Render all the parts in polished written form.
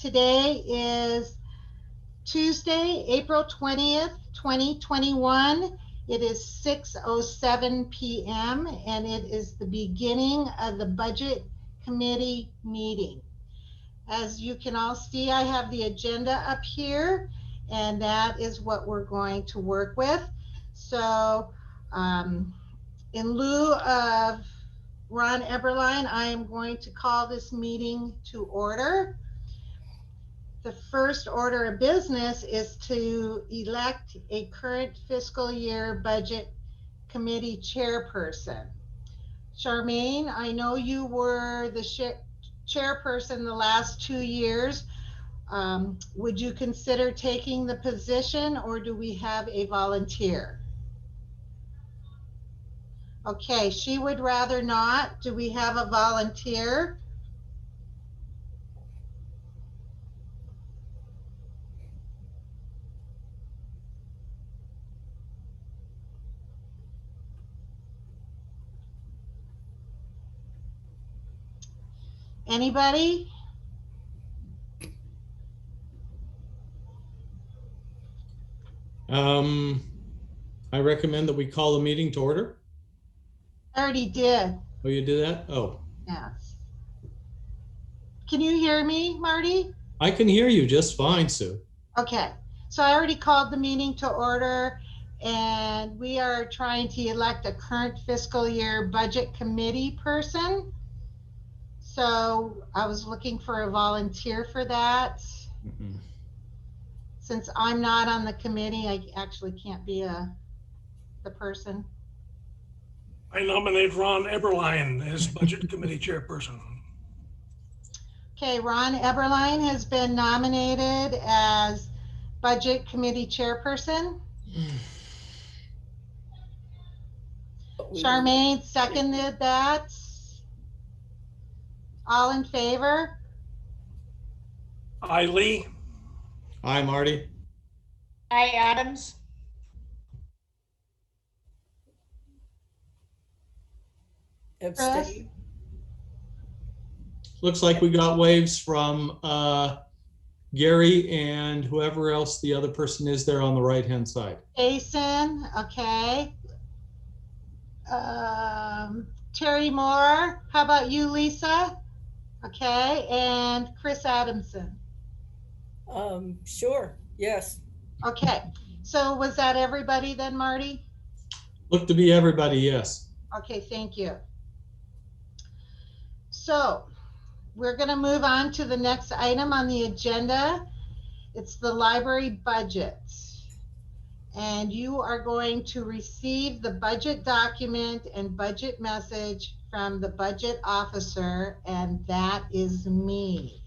today is Tuesday, April 20th, 2021. It is 6:07 p.m. and it is the beginning of the Budget Committee meeting. As you can all see, I have the agenda up here, and that is what we're going to work with. So in lieu of Ron Eberline, I am going to call this meeting to order. The first order of business is to elect a current fiscal year budget committee chairperson. Charmaine, I know you were the chairperson the last 2 years. Would you consider taking the position, or do we have a volunteer? Okay, she would rather not. Do we have a volunteer? Anybody? I recommend that we call the meeting to order. I already did. Oh, you did that? Oh. Yes. Can you hear me, Marty? I can hear you just fine, Sue. Okay, so I already called the meeting to order, and we are trying to elect a current fiscal year budget committee person. So I was looking for a volunteer for that. Since I'm not on the committee, I actually can't be the person. I nominate Ron Eberline as Budget Committee Chairperson. Okay, Ron Eberline has been nominated as Budget Committee Chairperson. Charmaine seconded that. All in favor? Aye, Lee. Aye, Marty. Aye, Adams. Abstain. Looks like we got waves from Gary and whoever else the other person is there on the right-hand side. Jason, okay. Terry Moore, how about you, Lisa? Okay, and Chris Adamson. Sure, yes. Okay, so was that everybody then, Marty? Looked to be everybody, yes. Okay, thank you. So we're going to move on to the next item on the agenda. It's the library budget. And you are going to receive the budget document and budget message from the budget officer, and that is me.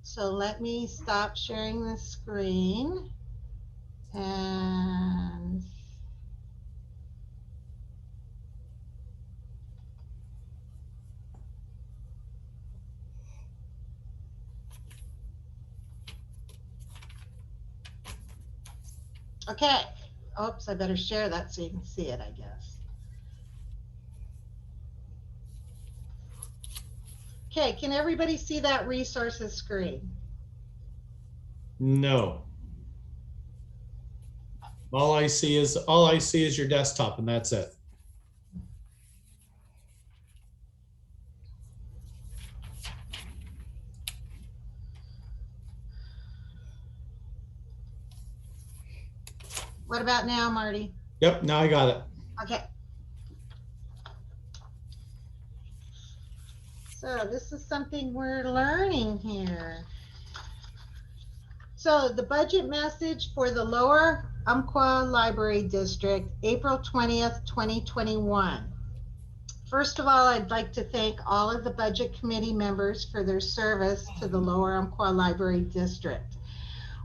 So let me stop sharing the screen. And okay. Oops, I better share that so you can see it, I guess. Okay, can everybody see that resources screen? No. All I see is your desktop, and that's it. What about now, Marty? Yep, now I got it. Okay. So this is something we're learning here. So the budget message for the Lower Umpqua Library District, April 20th, 2021. First of all, I'd like to thank all of the Budget Committee members for their service to the Lower Umpqua Library District.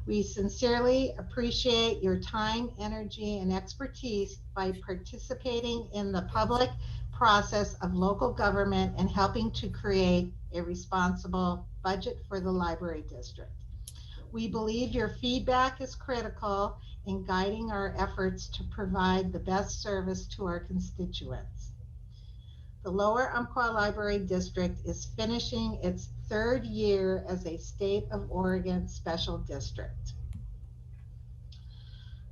We sincerely appreciate your time, energy, and expertise by participating in the public process of local government and helping to create a responsible budget for the library district. We believe your feedback is critical in guiding our efforts to provide the best service to our constituents. The Lower Umpqua Library District is finishing its third year as a State of Oregon Special District.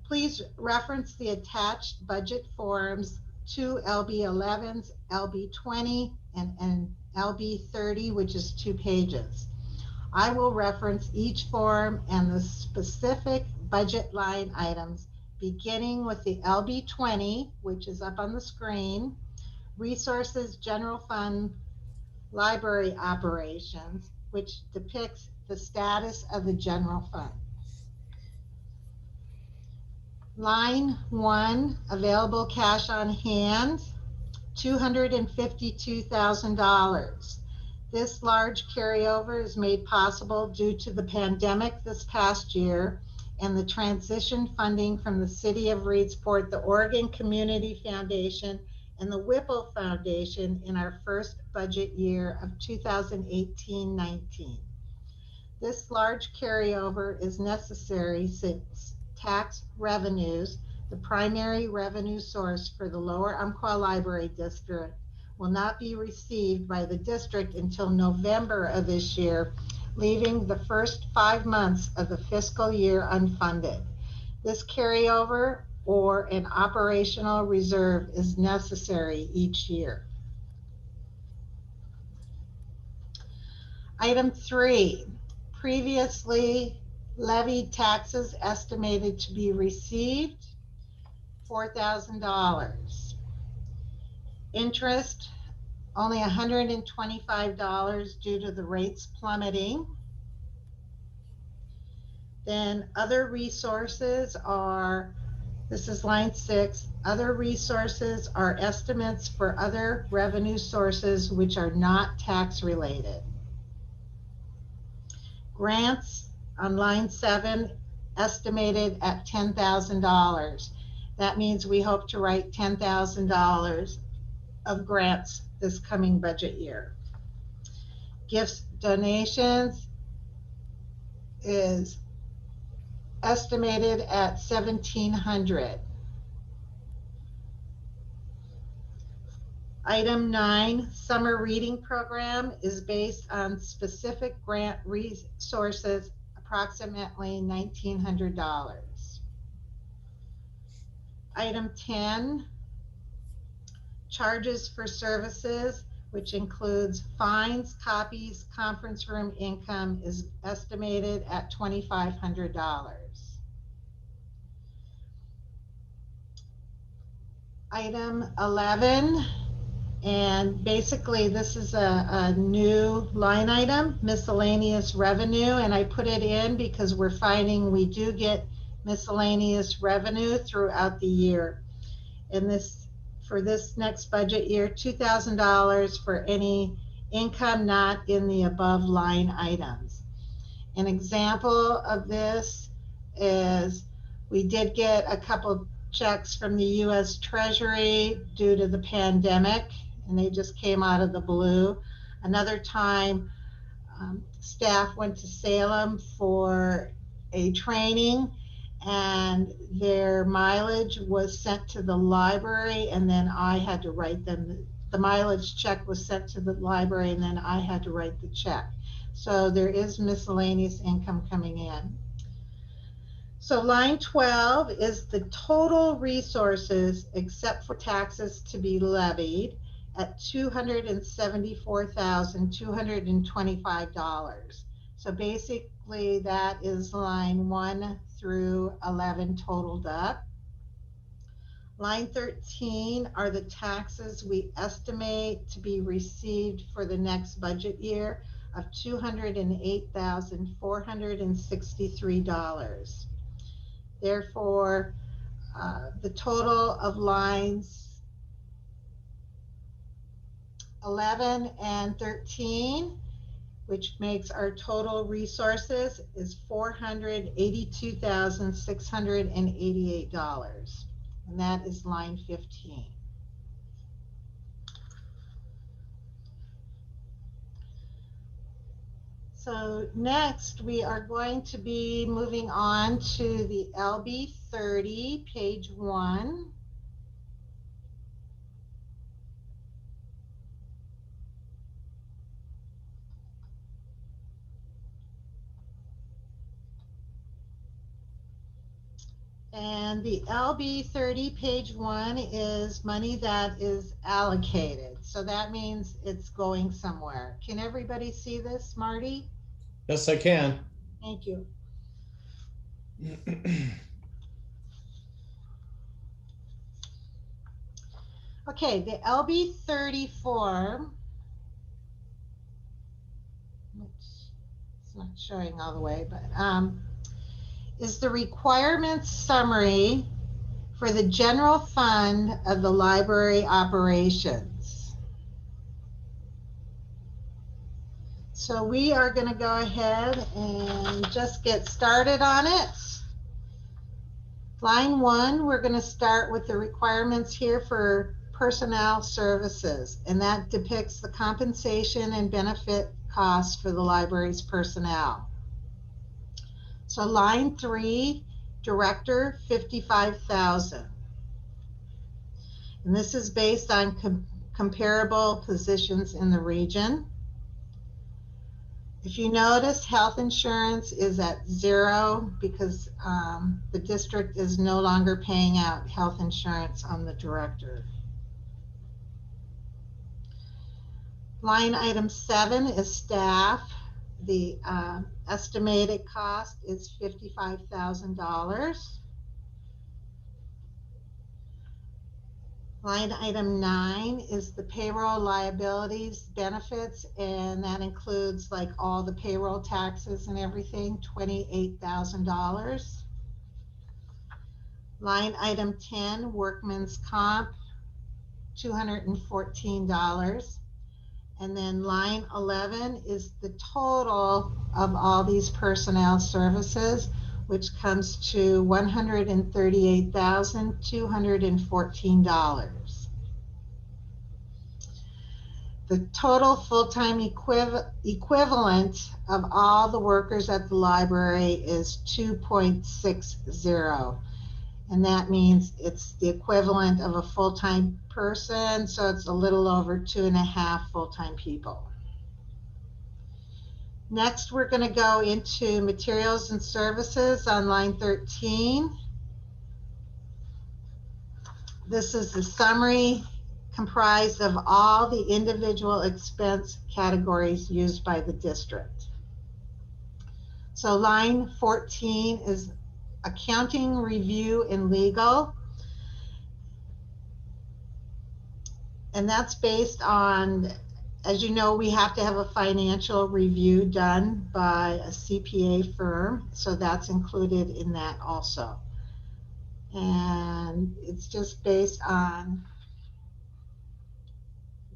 Please reference the attached budget forms to LB11s, LB20, and LB30, which is 2 pages. I will reference each form and the specific budget line items, beginning with the LB20, which is up on the screen, Resources General Fund Library Operations, which depicts the status of the general fund. Line 1, available cash on hand, $252,000. This large carryover is made possible due to the pandemic this past year and the transition funding from the City of Reedsport, the Oregon Community Foundation, and the Whipple Foundation in our first budget year of 2018-19. This large carryover is necessary since tax revenues, the primary revenue source for the Lower Umpqua Library District, will not be received by the district until November of this year, leaving the first 5 months of the fiscal year unfunded. This carryover or an operational reserve is necessary each year. Item 3, previously levied taxes estimated to be received, $4,000. Interest, only $125 due to the rates plummeting. Then other resources are, this is line 6, other resources are estimates for other revenue sources which are not tax related. Grants on line 7, estimated at $10,000. That means we hope to write $10,000 of grants this coming budget year. Gifts, donations is estimated at $1,700. Item 9, summer reading program is based on specific grant resources, approximately $1,900. Item 10, charges for services, which includes fines, copies, conference room income, is estimated at $2,500. Item 11, and basically this is a new line item, miscellaneous revenue, and I put it in because we're finding we do get miscellaneous revenue throughout the year. And this, for this next budget year, $2,000 for any income not in the above line items. An example of this is we did get a couple checks from the U.S. Treasury due to the pandemic, and they just came out of the blue. Another time, staff went to Salem for a training, and their mileage was sent to the library, and then I had to write them. The mileage check was sent to the library, and then I had to write the check. So there is miscellaneous income coming in. So line 12 is the total resources except for taxes to be levied at $274,225. So basically that is line 1 through 11 totaled up. Line 13 are the taxes we estimate to be received for the next budget year of $208,463. Therefore, the total of lines 11 and 13, which makes our total resources, is $482,688. And that is line 15. So next we are going to be moving on to the LB 30, page 1. And the LB 30, page 1, is money that is allocated. So that means it's going somewhere. Can everybody see this, Marty? Yes, I can. Thank you. Okay, the LB 30 form, it's not showing all the way, but is the requirements summary for the general fund of the library operations. So we are going to go ahead and just get started on it. Line 1, we're going to start with the requirements here for personnel services, and that depicts the compensation and benefit costs for the library's personnel. So line 3, director, $55,000. And this is based on comparable positions in the region. If you notice, health insurance is at 0 because the district is no longer paying out health insurance on the director. Line item 7 is staff. The estimated cost is $55,000. Line item 9 is the payroll liabilities benefits, and that includes like all the payroll taxes and everything, $28,000. Line item 10, workman's comp, $214. And then line 11 is the total of all these personnel services, which comes to $138,214. The total full-time equivalent of all the workers at the library is 2.60. And that means it's the equivalent of a full-time person, so it's a little over 2.5 full-time people. Next, we're going to go into materials and services on line 13. This is the summary comprised of all the individual expense categories used by the district. So line 14 is accounting, review, and legal. And that's based on, as you know, we have to have a financial review done by a CPA firm. So that's included in that also. And it's just based on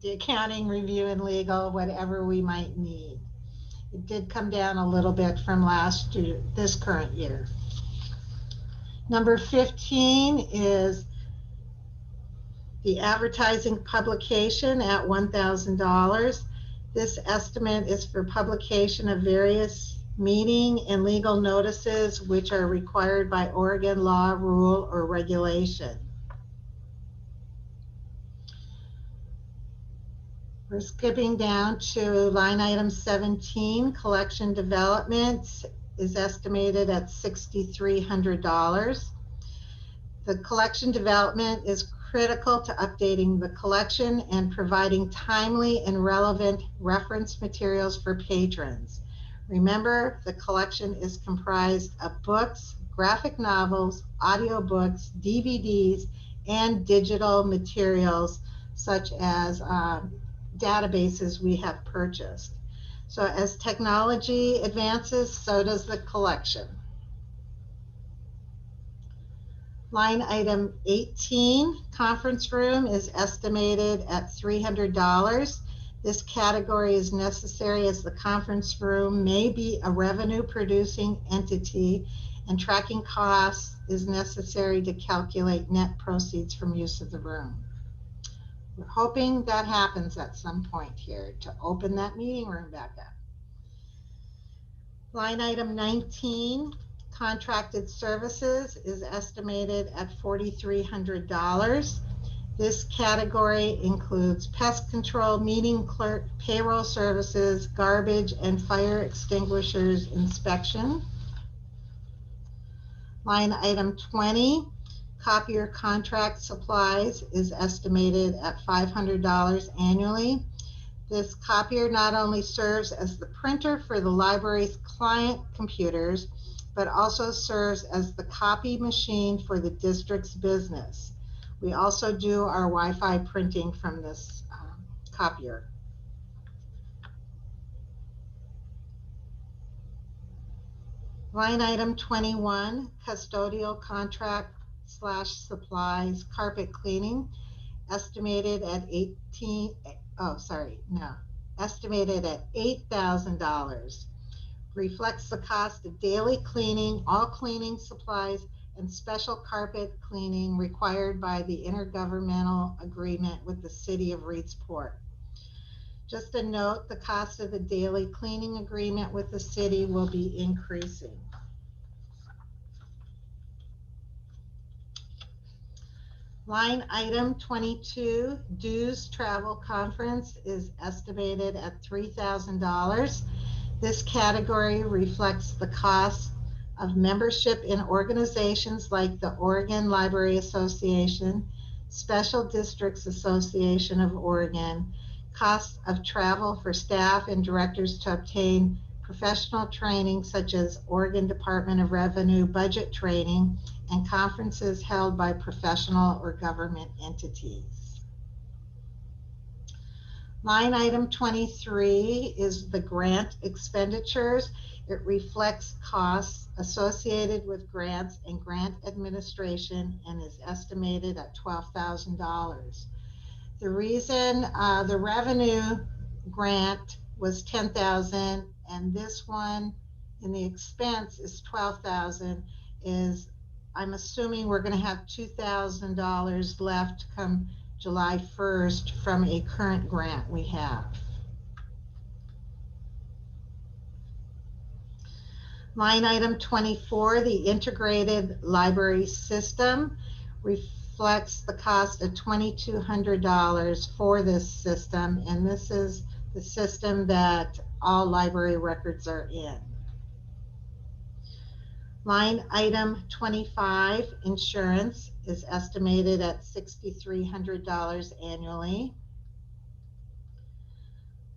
the accounting, review, and legal, whatever we might need. It did come down a little bit from last year, this current year. Number 15 is the advertising publication at $1,000. This estimate is for publication of various meeting and legal notices which are required by Oregon law, rule, or regulation. We're skipping down to line item 17, collection development is estimated at $6,300. The collection development is critical to updating the collection and providing timely and relevant reference materials for patrons. Remember, the collection is comprised of books, graphic novels, audiobooks, DVDs, and digital materials such as databases we have purchased. So as technology advances, so does the collection. Line item 18, conference room, is estimated at $300. This category is necessary as the conference room may be a revenue producing entity, and tracking costs is necessary to calculate net proceeds from use of the room. We're hoping that happens at some point here to open that meeting room back up. Line item 19, contracted services, is estimated at $4,300. This category includes pest control, meeting clerk, payroll services, garbage and fire extinguishers inspection. Line item 20, copier contract supplies is estimated at $500 annually. This copier not only serves as the printer for the library's client computers, but also serves as the copy machine for the district's business. We also do our Wi-Fi printing from this copier. Line item 21, custodial contract / supplies, carpet cleaning, estimated at estimated at $8,000. Reflects the cost of daily cleaning, all cleaning supplies, and special carpet cleaning required by the intergovernmental agreement with the city of Reedsport. Just a note, the cost of the daily cleaning agreement with the city will be increasing. Line item 22, dues travel conference is estimated at $3,000. This category reflects the cost of membership in organizations like the Oregon Library Association, Special Districts Association of Oregon, costs of travel for staff and directors to obtain professional training such as Oregon Department of Revenue budget training, and conferences held by professional or government entities. Line item 23 is the grant expenditures. It reflects costs associated with grants and grant administration and is estimated at $12,000. The reason the revenue grant was $10,000 and this one in the expense is $12,000 is I'm assuming we're going to have $2,000 left come July 1st from a current grant we have. Line item 24, the integrated library system, reflects the cost of $2,200 for this system, and this is the system that all library records are in. Line item 25, insurance, is estimated at $6,300 annually.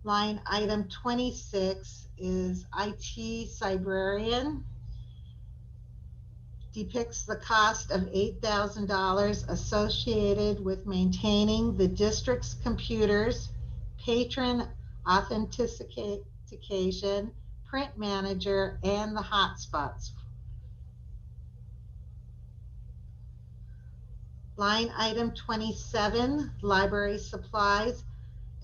Line item 26 is IT librarian. Depicts the cost of $8,000 associated with maintaining the district's computers, patron authentication, print manager, and the hotspots. Line item 27, library supplies,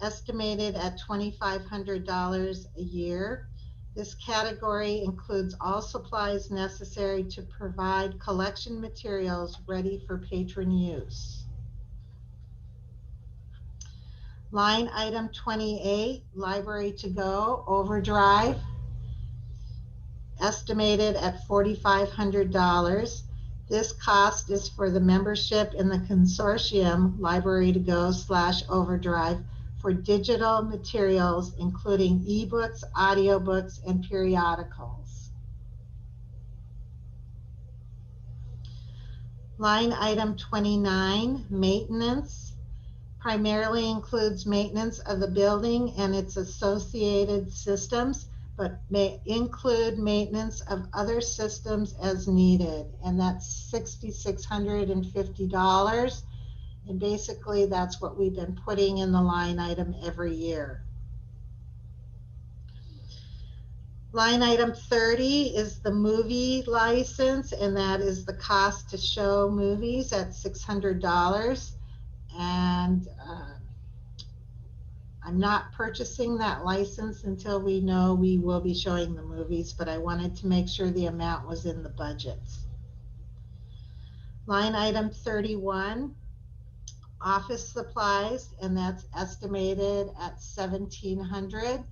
estimated at $2,500 a year. This category includes all supplies necessary to provide collection materials ready for patron use. Line item 28, library to go, overdrive, estimated at $4,500. This cost is for the membership in the consortium Library to Go / Overdrive for digital materials, including ebooks, audiobooks, and periodicals. Line item 29, maintenance, primarily includes maintenance of the building and its associated systems, but may include maintenance of other systems as needed, and that's $6,650. And basically that's what we've been putting in the line item every year. Line item 30 is the movie license, and that is the cost to show movies at $600. And I'm not purchasing that license until we know we will be showing the movies, but I wanted to make sure the amount was in the budget. Line item 31, office supplies, and that's estimated at $1,700.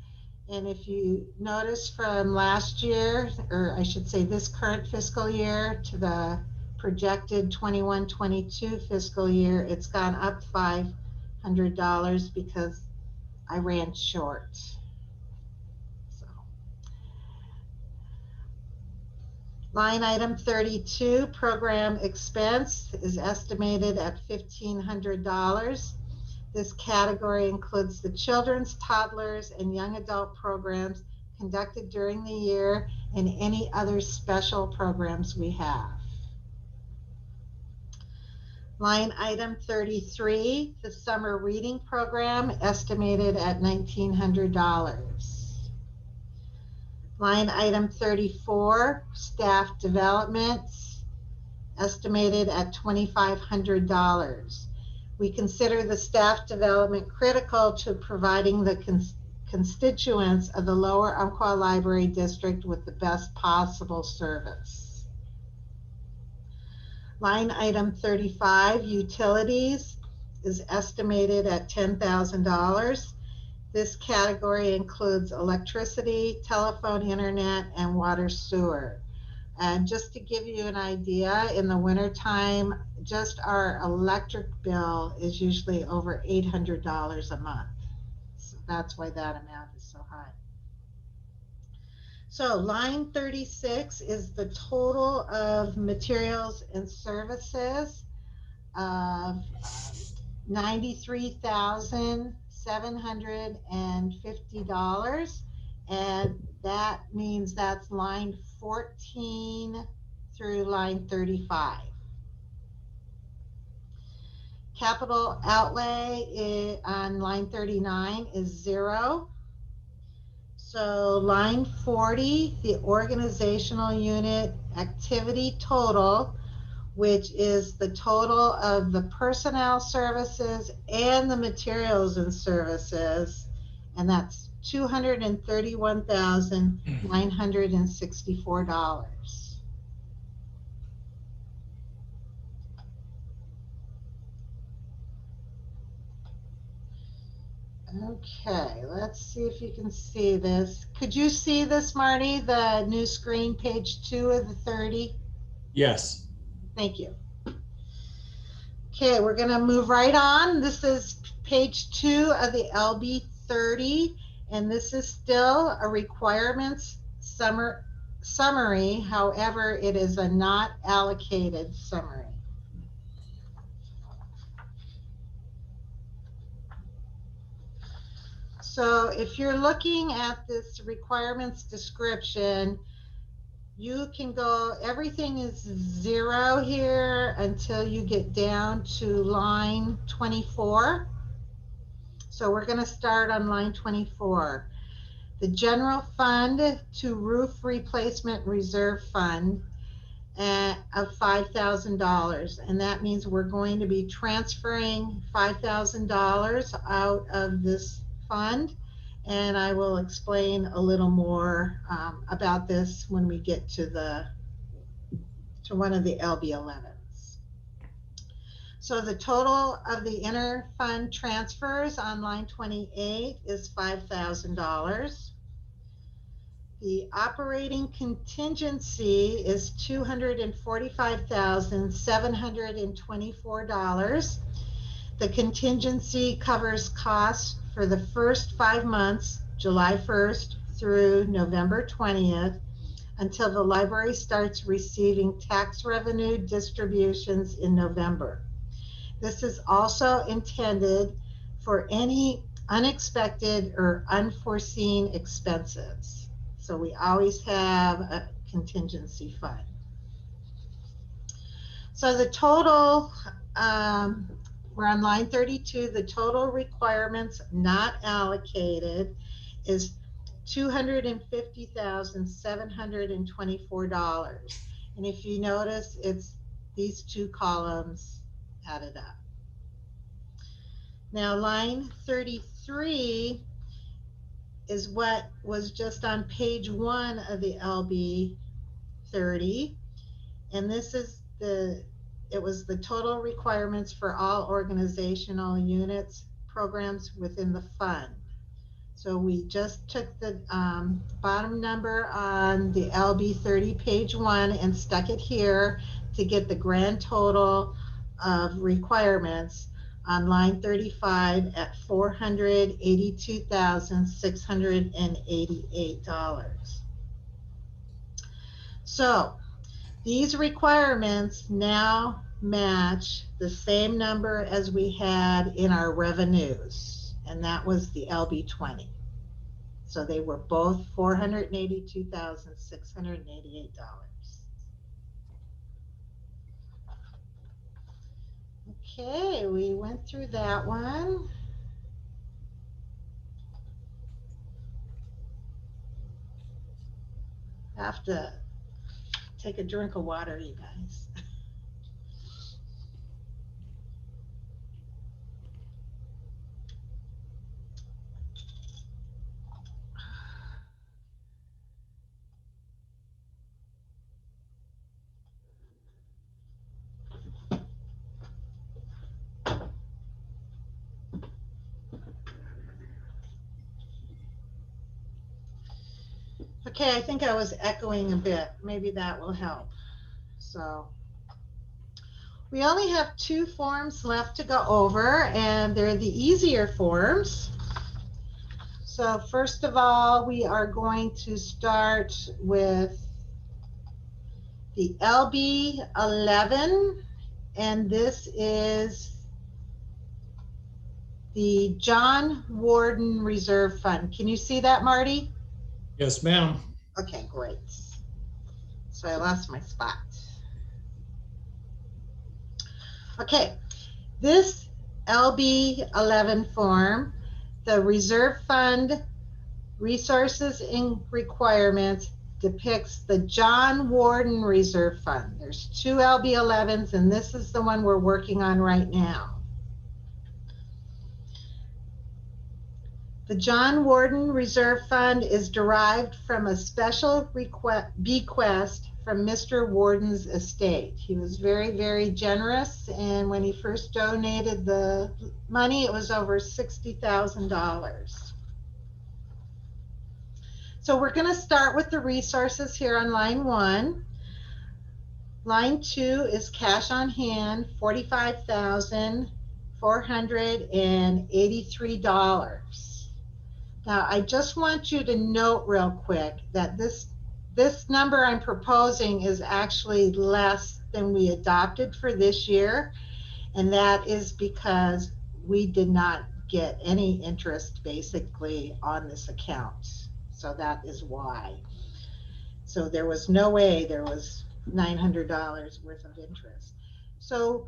And if you notice from last year, or I should say this current fiscal year to the projected 21-22 fiscal year, it's gone up $500 because I ran short. So, Line item 32, program expense, is estimated at $1,500. This category includes the children's, toddlers, and young adult programs conducted during the year and any other special programs we have. Line item 33, the summer reading program, estimated at $1,900. Line item 34, staff developments, estimated at $2,500. We consider the staff development critical to providing the constituents of the Lower Umpqua Library District with the best possible service. Line item 35, utilities, is estimated at $10,000. This category includes electricity, telephone, internet, and water sewer. And just to give you an idea, in the wintertime, just our electric bill is usually over $800 a month. So that's why that amount is so high. So line 36 is the total of materials and services of $93,750, and that means that's line 14 through line 35. Capital outlay on line 39 is 0. So line 40, the organizational unit activity total, which is the total of the personnel services and the materials and services, and that's $231,964. Okay, let's see if you can see this. Could you see this, Marty, the new screen, page 2 of the 30? Yes. Thank you. Okay, we're going to move right on. This is page 2 of the LB 30, and this is still a requirements summary. However, it is a not allocated summary. So if you're looking at this requirements description, you can go, everything is 0 here until you get down to line 24. So we're going to start on line 24. The general fund to roof replacement reserve fund of $5,000. And that means we're going to be transferring $5,000 out of this fund. And I will explain a little more about this when we get to one of the LB11s. So the total of the inter-fund transfers on line 28 is $5,000. The operating contingency is $245,724. The contingency covers costs for the first 5 months, July 1st through November 20th, until the library starts receiving tax revenue distributions in November. This is also intended for any unexpected or unforeseen expenses. So we always have a contingency fund. So the total, we're on line 32, the total requirements not allocated is $250,724. And if you notice, it's these 2 columns added up. Now line 33 is what was just on page 1 of the LB 30. And this is it was the total requirements for all organizational units, programs within the fund. So we just took the bottom number on the LB 30 page 1 and stuck it here to get the grand total of requirements on line 35 at $482,688. So These requirements now match the same number as we had in our revenues, and that was the LB 20. So they were both $482,688. Okay, we went through that one. I have to take a drink of water, you guys. Okay, I think I was echoing a bit. Maybe that will help. So we only have 2 forms left to go over, and they're the easier forms. So first of all, we are going to start with the LB 11, and this is the John Warden Reserve Fund. Can you see that, Marty? Yes, ma'am. Okay, great. So I lost my spot. Okay, this LB 11 form, the Reserve Fund Resources and Requirements, depicts the John Warden Reserve Fund. There's 2 LB 11s, and this is the one we're working on right now. The John Warden Reserve Fund is derived from a special bequest from Mr. Warden's estate. He was very, very generous, and when he first donated the money, it was over $60,000. So we're going to start with the resources here on line 1. Line 2 is cash on hand, $45,483. Now, I just want you to note real quick that this number I'm proposing is actually less than we adopted for this year, and that is because we did not get any interest basically on this account. So that is why. So there was no way there was $900 worth of interest. So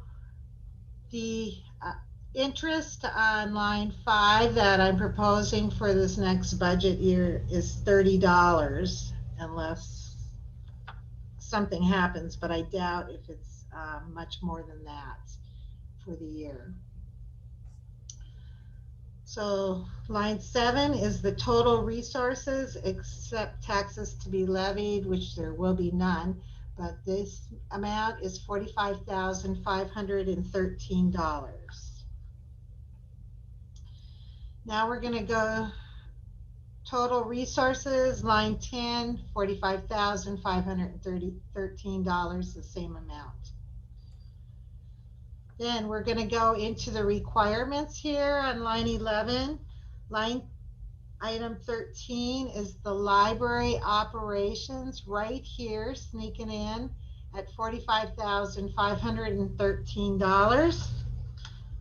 the interest on line 5 that I'm proposing for this next budget year is $30, unless something happens, but I doubt if it's much more than that for the year. So line 7 is the total resources except taxes to be levied, which there will be none, but this amount is $45,513. Now we're going to go total resources, line 10, $45,513, the same amount. Then we're going to go into the requirements here on line 11. Line item 13 is the library operations right here, sneaking in at $45,513.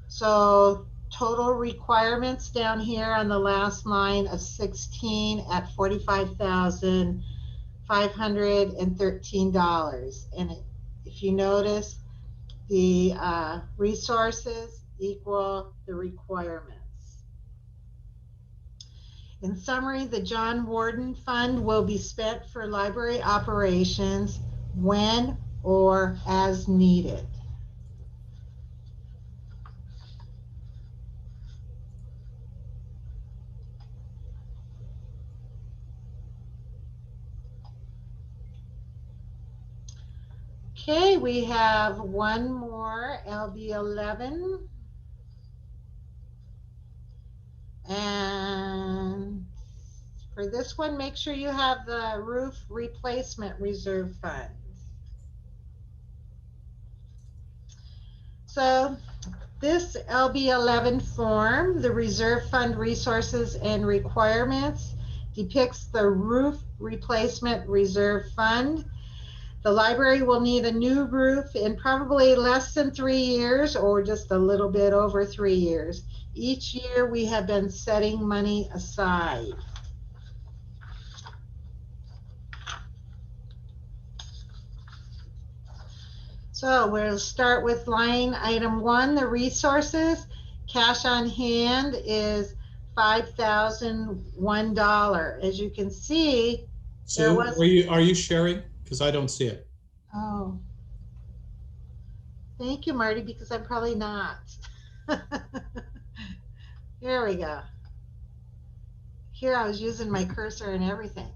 So total requirements down here on the last line of 16 at $45,513. And if you notice, the resources equal the requirements. In summary, the John Warden Fund will be spent for library operations when or as needed. Okay, we have one more, LB 11. And for this one, make sure you have the roof replacement reserve fund. So this LB 11 form, the reserve fund resources and requirements, depicts the roof replacement reserve fund. The library will need a new roof in probably less than 3 years or just a little bit over 3 years. Each year we have been setting money aside. So we'll start with line item 1, the resources. Cash on hand is $5,001. As you can see, there Sue, was, are you sharing? Because I don't see it. oh, thank you, Marty, because I'm probably not. Here we go. Here I was using my cursor and everything.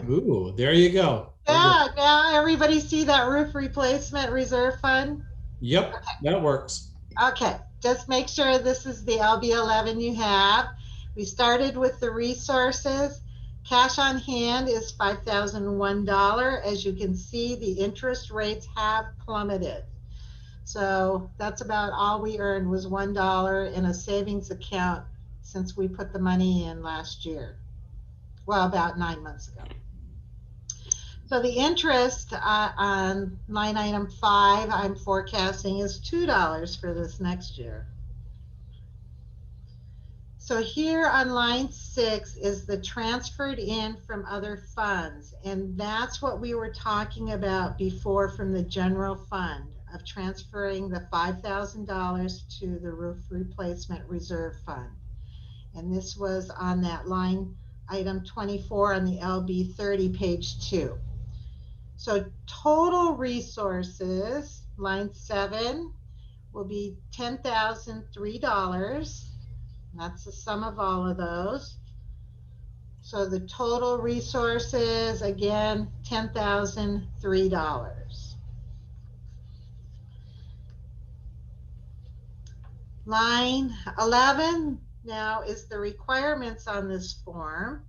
Ooh, there you go. Yeah, now everybody see that roof replacement reserve fund? Yep, that works. Okay, just make sure this is the LB11 you have. We started with the resources. Cash on hand is $5,001. As you can see, the interest rates have plummeted. So that's about all we earned was $1 in a savings account since we put the money in last year. Well, about 9 months ago. So the interest on line item 5 I'm forecasting is $2 for this next year. So here on line 6 is the transferred in from other funds. And that's what we were talking about before from the general fund of transferring the $5,000 to the roof replacement reserve fund. And this was on that line item 24 on the LB30 page 2. So total resources, line 7, will be $10,003. That's the sum of all of those. So the total resources, again, $10,003. Line 11 now is the requirements on this form.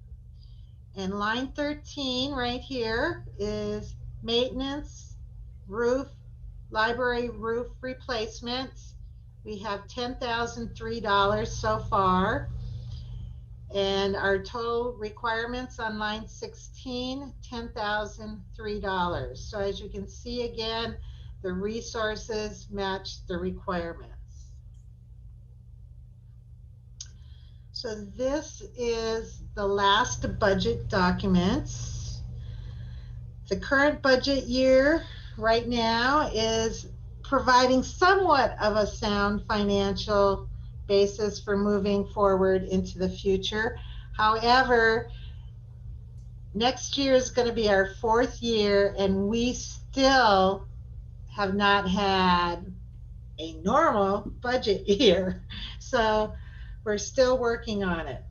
And line 13 right here is maintenance, roof, library roof replacements. We have $10,003 so far. And our total requirements on line 16, $10,003. So as you can see again, the resources match the requirements. So this is the last budget documents. The current budget year right now is providing somewhat of a sound financial basis for moving forward into the future. However, next year is going to be our 4th year and we still have not had a normal budget year. So we're still working on it.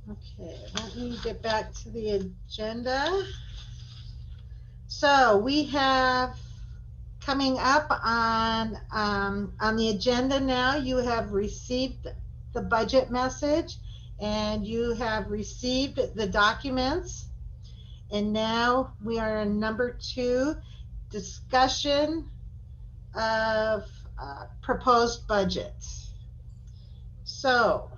Okay, let me get back to the agenda. So we have coming up on the agenda now, you have received the budget message and you have received the documents. And now we are in number 2, discussion of proposed budget. So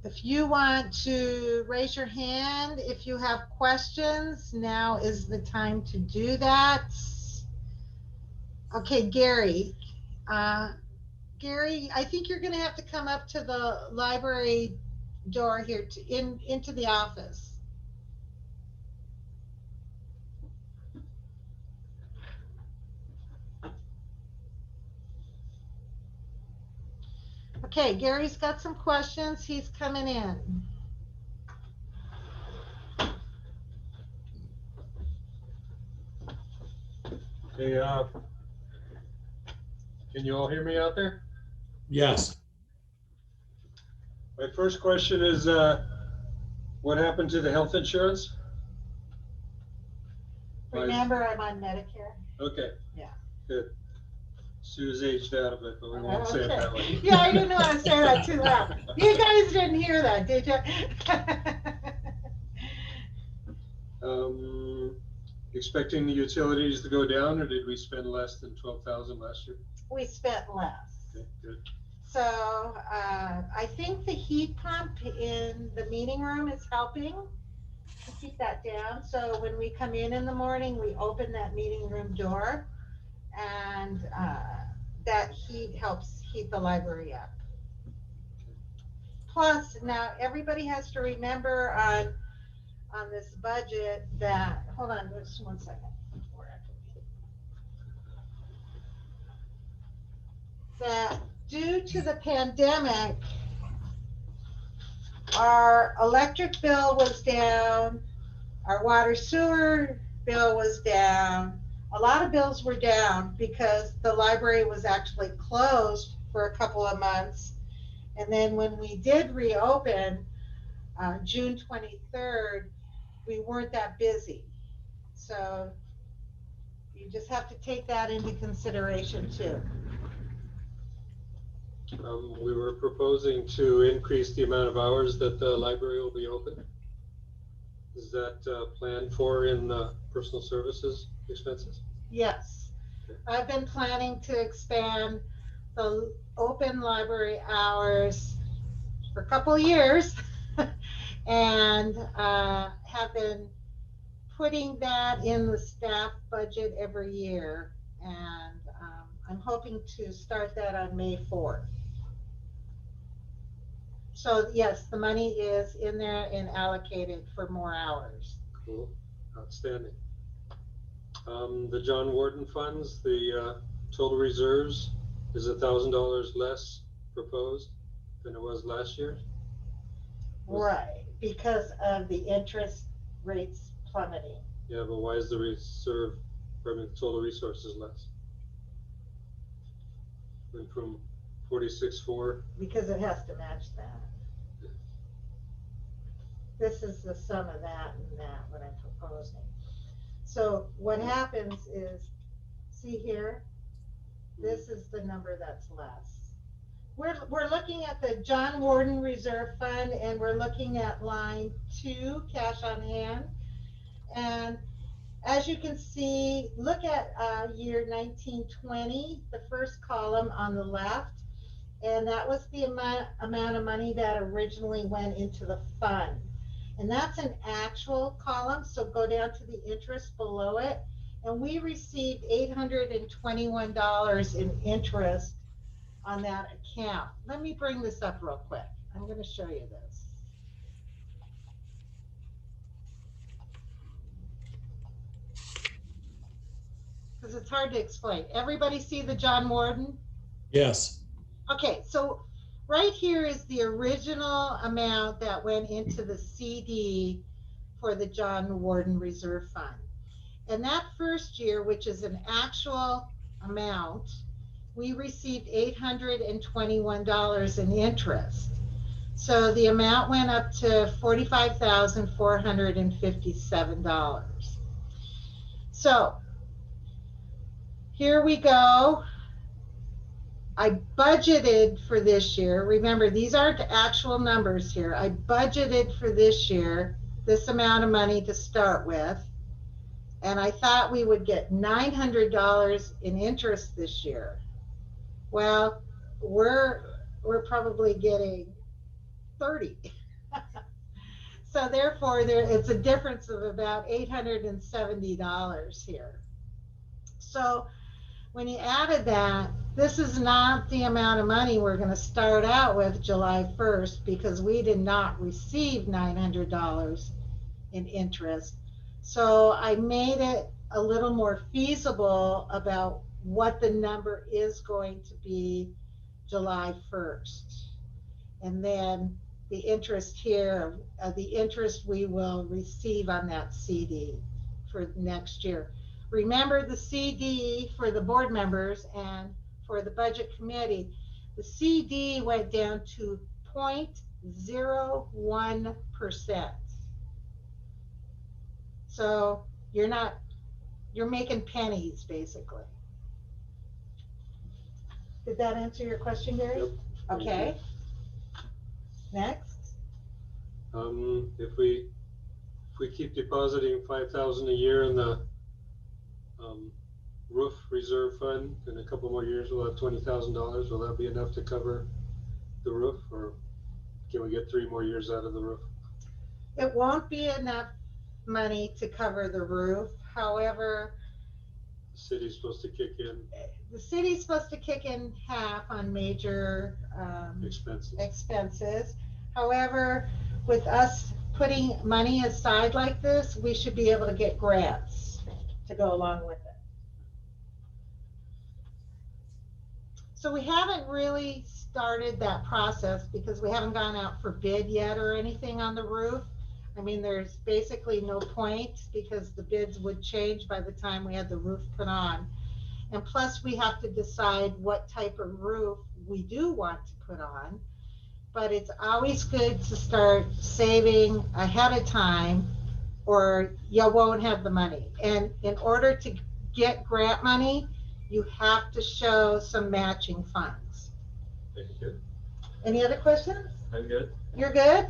if you want to raise your hand, if you have questions, now is the time to do that. Okay, Gary. Gary, I think you're going to have to come up to the library door here into the office. Okay, Gary's got some questions. He's coming in. Hey, can you all hear me out there? Yes. My first question is, what happened to the health insurance? Remember, I'm on Medicare. Okay. Yeah. Good. Sue's aged out of it, but we won't say it that way. Yeah, I didn't want to say that too loud. You guys didn't hear that, did you? Expecting the utilities to go down, or did we spend less than 12,000 last year? We spent less. Okay, good. So I think the heat pump in the meeting room is helping to keep that down. So when we come in the morning, we open that meeting room door, and that heat helps heat the library up. Plus, now everybody has to remember on this budget that, hold on just 1 second. That due to the pandemic, our electric bill was down, our water sewer bill was down. A lot of bills were down because the library was actually closed for a couple of months. And then when we did reopen, June 23rd, we weren't that busy. So you just have to take that into consideration too. We were proposing to increase the amount of hours that the library will be open. Is that planned for in the personal services expenses? Yes, I've been planning to expand the open library hours for a couple of years and have been putting that in the staff budget every year. And I'm hoping to start that on May 4th. So yes, the money is in there and allocated for more hours. Cool, outstanding. The John Warden funds, the total reserves is $1,000 less proposed than it was last year. Right, because of the interest rates plummeting. Yeah, but why is the reserve, I mean, the total resources less? Went from 46.4. Because it has to match that. This is the sum of that and that, what I'm proposing. So what happens is, see here, this is the number that's less. We're looking at the John Warden Reserve Fund, and we're looking at line 2, cash on hand. And as you can see, look at year 1920, the first column on the left, and that was the amount of money that originally went into the fund. And that's an actual column, so go down to the interest below it. And we received $821 in interest on that account. Let me bring this up real quick. I'm going to show you this. Because it's hard to explain. Everybody see the John Warden? Yes. Okay, so right here is the original amount that went into the CD for the John Warden Reserve Fund. And that first year, which is an actual amount, we received $821 in interest. So the amount went up to $45,457. So here we go. I budgeted for this year. Remember, these aren't actual numbers here. I budgeted for this year this amount of money to start with. And I thought we would get $900 in interest this year. Well, we're probably getting 30. So therefore, it's a difference of about $870 here. So when you added that, this is not the amount of money we're going to start out with July 1st, because we did not receive $900 in interest. So I made it a little more feasible about what the number is going to be July 1st. And then the interest here, the interest we will receive on that CD for next year. Remember, the CD for the board members and for the budget committee, the CD went down to 0.01%. So you're making pennies basically. Did that answer your question, Gary? Yep. Okay. Next. If we keep depositing $5,000 a year in the roof reserve fund, in a couple more years we'll have $20,000. Will that be enough to cover the roof, or can we get 3 more years out of the roof? It won't be enough money to cover the roof. However, The city's supposed to kick in the city's supposed to kick in half on major expenses. expenses. However, with us putting money aside like this, we should be able to get grants to go along with it. So we haven't really started that process because we haven't gone out for bid yet or anything on the roof. I mean, there's basically no point because the bids would change by the time we had the roof put on. And plus we have to decide what type of roof we do want to put on. But it's always good to start saving ahead of time or you won't have the money. And in order to get grant money, you have to show some matching funds. Thank you. Any other questions? I'm good. You're good?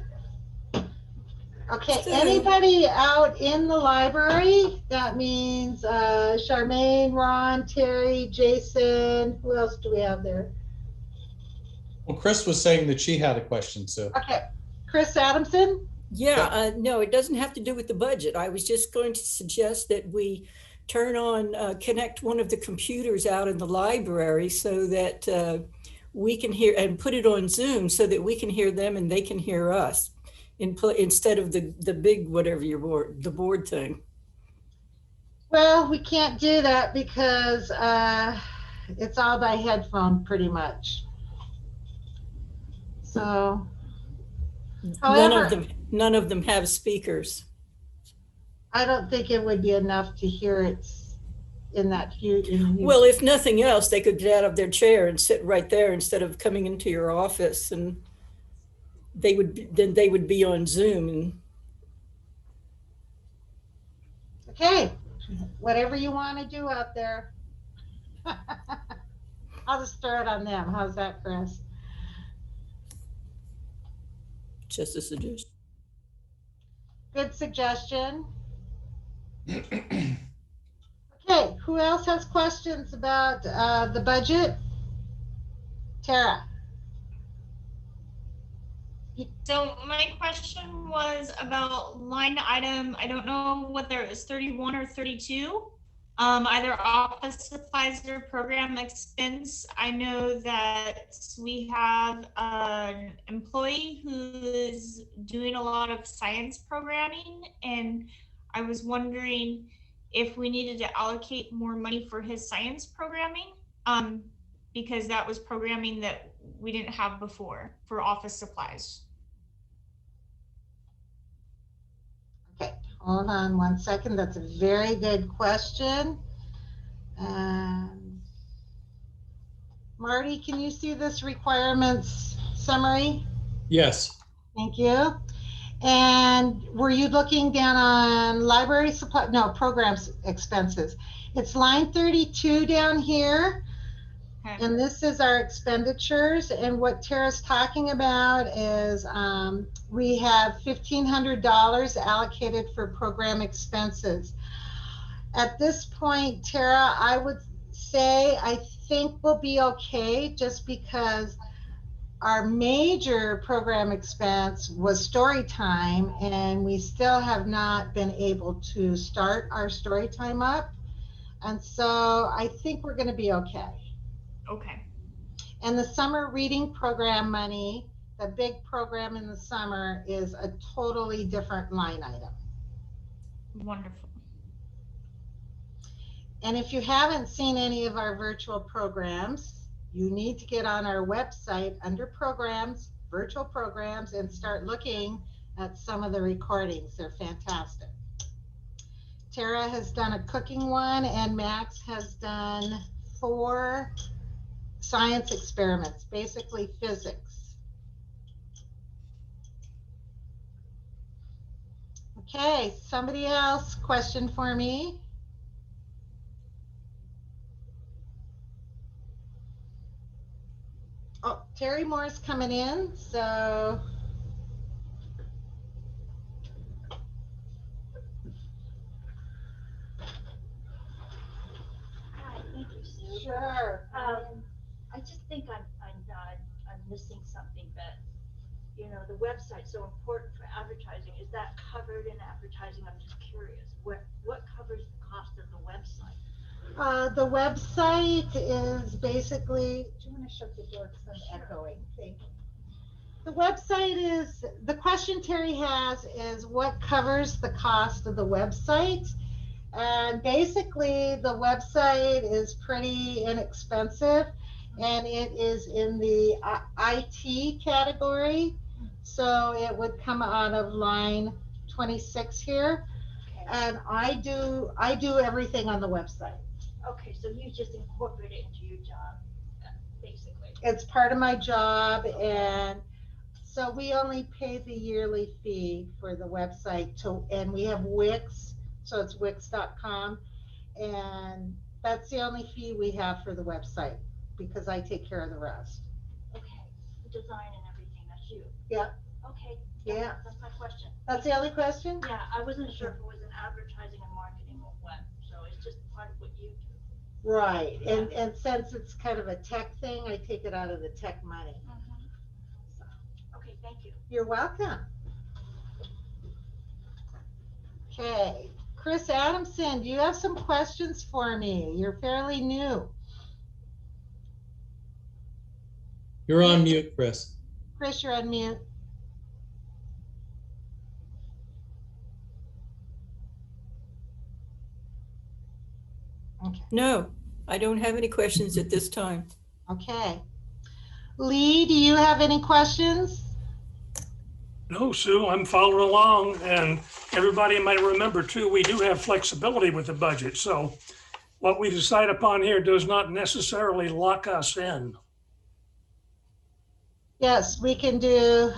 Okay, So- anybody out in the library? That means Charmaine, Ron, Terry, Jason, who else do we have there? Well, Chris was saying that she had a question, so. Okay, Chris Adamson? Yeah, no, it doesn't have to do with the budget. I was just going to suggest that we turn on, connect one of the computers out in the library so that we can hear, and put it on Zoom so that we can hear them and they can hear us instead of the big, whatever your board, the board thing. Well, we can't do that because it's all by headphone pretty much. So, however, None of them have speakers. I don't think it would be enough to hear it in that huge. Well, if nothing else, they could get out of their chair and sit right there instead of coming into your office, and they would be on Zoom. And Okay, whatever you want to do out there. I'll just throw it on them. How's that, Chris? just a suggestion. Good suggestion. Okay, who else has questions about the budget? Tara. So my question was about line item, I don't know whether it was 31 or 32, either office supplies or program expense. I know that we have an employee who is doing a lot of science programming, and I was wondering if we needed to allocate more money for his science programming, because that was programming that we didn't have before for office supplies. Okay, hold on one second. That's a very good question. Marty, can you see this requirements summary? Yes, Thank you. And were you looking down on library supply? No, programs expenses. It's line 32 down here. Okay. And this is our expenditures. And what Tara's talking about is we have $1,500 allocated for program expenses. At this point, Tara, I would say I think we'll be okay just because our major program expense was story time, and we still have not been able to start our story time up. And so I think we're going to be okay. Okay. And the summer reading program money, the big program in the summer, is a totally different line item. Wonderful. And if you haven't seen any of our virtual programs, you need to get on our website under programs, virtual programs, and start looking at some of the recordings. They're fantastic. Tara has done a cooking one, and Max has done 4 science experiments, basically physics. Okay, somebody else, question for me? Oh, Terry Moore's coming in, so. Hi, thank you, Sue. Sure. I just think I'm missing something the website so important for advertising? Is that covered in advertising? I'm just curious. What covers the cost of the website? The website is basically, do you want to shut the door because I'm echoing? Thank you. The website is, the question Terry has is what covers the cost of the website. And basically the website is pretty inexpensive and it is in the IT category. So it would come out of line 26 here. Okay. And I do everything on the website. Okay, so you just incorporate it into your job, basically. It's part of my job, and so we only pay the yearly fee for the website and we have Wix, so it's wix.com, and that's the only fee we have for the website because I take care of the rest. Okay, the design and everything, that's you. Yeah. Okay. Yeah. That's my question. That's the only question? Yeah, I wasn't sure if it was in advertising and marketing or what, so it's just part of what you do. Right, and since it's kind of a tech thing, I take it out of the tech money. Okay, thank you. You're welcome. Okay, Chris Adamson, do you have some questions for me? You're fairly new. You're on mute, Chris. Chris, you're on mute. Okay. No, I don't have any questions at this time. Okay. Lee, do you have any questions? No, Sue, I'm following along, and everybody might remember too, we do have flexibility with the budget. So what we decide upon here does not necessarily lock us in. Yes, we can do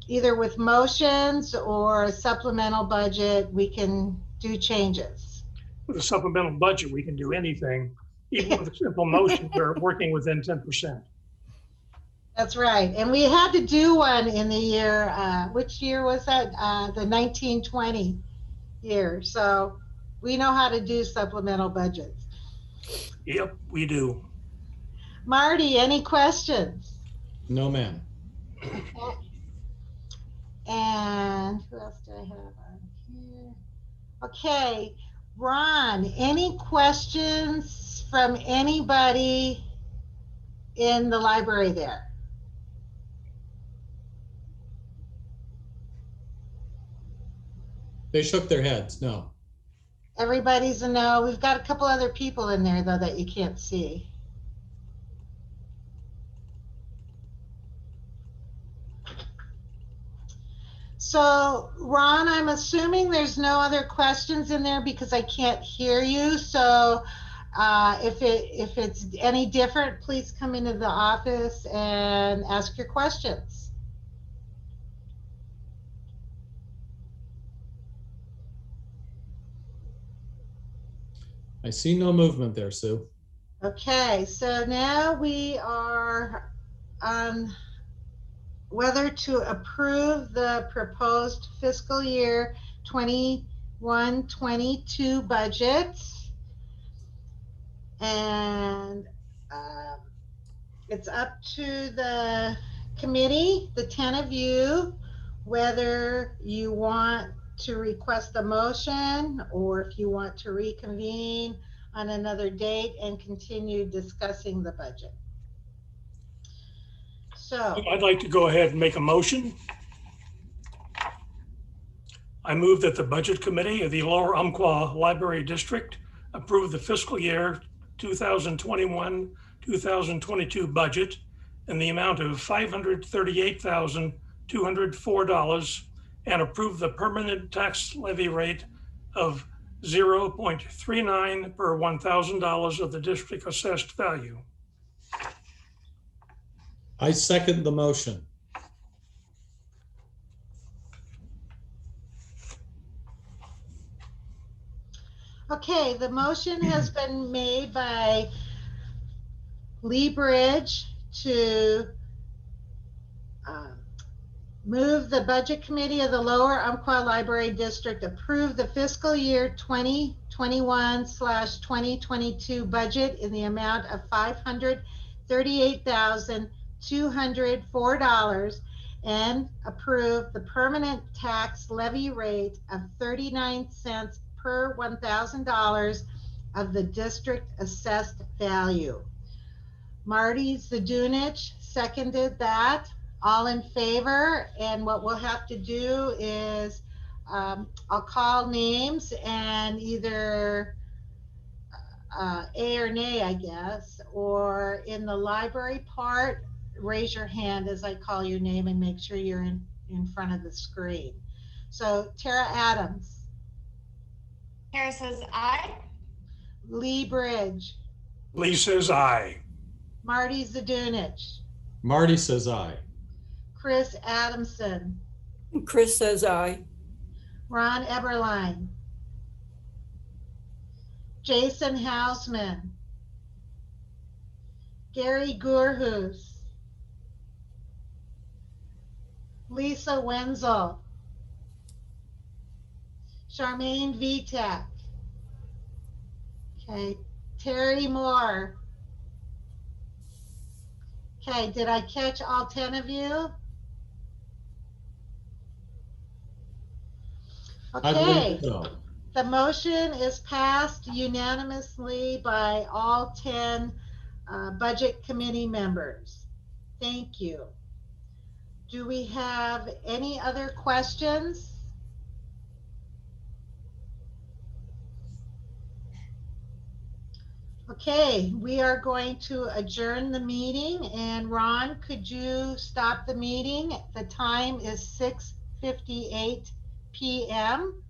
either with motions or a supplemental budget, we can do changes. With a supplemental budget, we can do anything. Even with a simple motion, we're working within 10%. That's right. And we had to do one in the year, which year was that? The 1920 year. So we know how to do supplemental budgets. Yep, we do. Marty, any questions? No, ma'am. Okay. And who else do I have on here? Okay, Ron, any questions from anybody in the library there? They shook their heads, no. Everybody's a no. We've got a couple other people in there though that you can't see. So Ron, I'm assuming there's no other questions in there because I can't hear you. So if it's any different, please come into the office and ask your questions. I see no movement there, Sue. Okay, so now we are on whether to approve the proposed fiscal year 21-22 budget. And it's up to the committee, the 10 of you, whether you want to request a motion or if you want to reconvene on another date and continue discussing the budget. So I'd like to go ahead and make a motion. I move that the Budget Committee of the Lower Umpqua Library District approve the fiscal year 2021-2022 budget in the amount of $538,204 and approve the permanent tax levy rate of 0.39 per $1,000 of the district assessed value. I second the motion. okay, the motion has been made by Lee Bridge to move the Budget Committee of the Lower Umpqua Library District approve the fiscal year 2021/2022 budget in the amount of $538,204 and approve the permanent tax levy rate of 39 cents per $1,000 of the district assessed value. Marty Zadunich seconded that. All in favor? And what we'll have to do is I'll call names and either A or nay, I guess, or in the library part, raise your hand as I call your name and make sure you're in front of the screen. So Tara Adams, Tara says aye. Lee Bridge, Lee says aye. Marty Zadunich, Marty says aye. Chris Adamson, Chris says aye. Ron Eberline, Jason Hausman, Gary Gurhus, Lisa Wenzel, Charmaine Vitek, okay, Terry Moore. Okay, did I catch all 10 of you? I Okay, believe so. the motion is passed unanimously by all 10 budget committee members. Thank you. Do we have any other questions? Okay, we are going to adjourn the meeting, and Ron, could you stop the meeting? The time is 6:58 p.m.